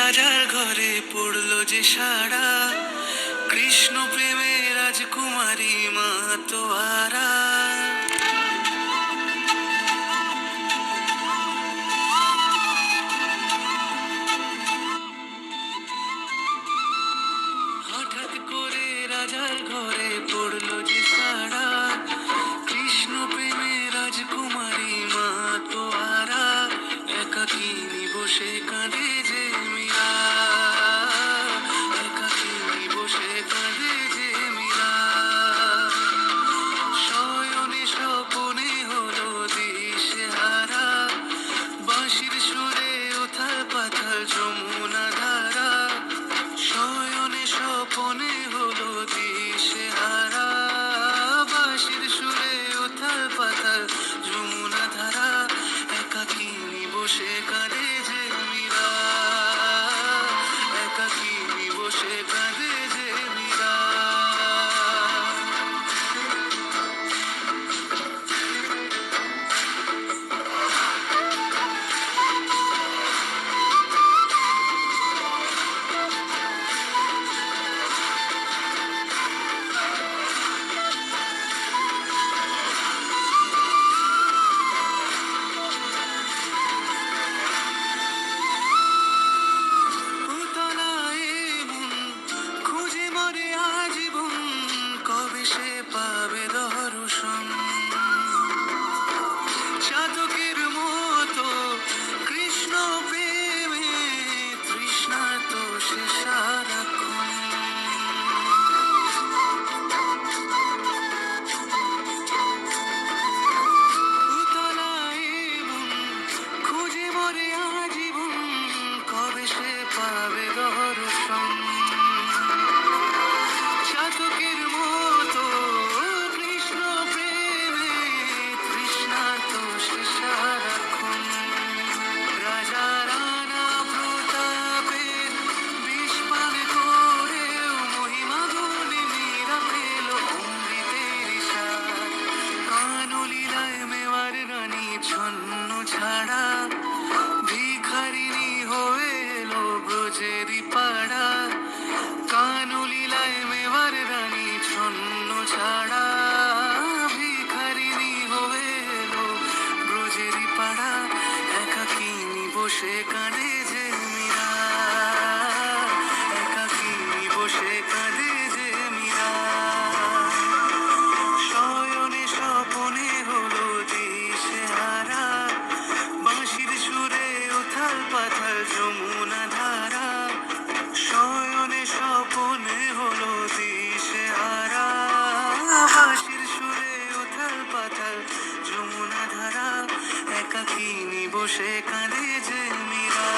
রাজার ঘরে পড়লো যে সাড়া, কৃষ্ণ প্রেমে রাজকুমারী মাতোয়ারা। হঠাৎ করে রাজার ঘরে পড়লো যে সাড়া, কৃষ্ণ প্রেমে রাজকুমারী মাতোয়ারা। একাকিনী বসে কাঁদে যে মীরা, একাকিনী বসে কাঁদে যে মীরা। শয়নে স্বপনে হলো দিশেহারা, বাঁশির সুরে উথাল পাথাল যমুনা ধারা। শয়নে স্বপনে হলো দিশেহারা, বাঁশির সুরে উথাল পাথাল যমুনা ধারা। একাকিনী বসে কাঁদে যে মীরা, একাকিনী বসে কাঁদে যে মীরা। উতলায় মন খুঁজে মরে আজীবন, কবে সে পাবে দর্শন। চাতকের মতো কৃষ্ণ প্রেমে তৃষ্ণা তো সে সারাক্ষণ। উতলায় মন খুঁজে মরে আজীবন, কবে সে পাবে দর্শন। চাতকের মতো কৃষ্ণ প্রেমে তৃষ্ণা তো সে সারাক্ষণ। রাজা রানা প্রতাপের বিষ পান করেও মহিমা গুণে মীরা পেল অমৃতের স্বাদ। কানলীলায় মেওয়ার রানী ছন্ন ছাড়া, ভিখারিণী হয়ে এলো ব্রজেরই পাড়া। কানলীলায় মেওয়ার রানী ছন্ন ছাড়া, ভিখারিণী হয়ে এলো ব্রজেরই পাড়া। একাকিনী বসে কাঁদে যে মীরা, একাকিনী বসে কাঁদে যে মীরা। শয়নে স্বপনে হলো দিশেহারা, বাঁশির সুরে উথাল পাথাল যমুনা ধারা। শয়নে স্বপনে হলো দিশেহারা, বাঁশির সুরে উথাল পাথাল যমুনা ধারা। একাকিনী বসে কাঁদে যে মীরা।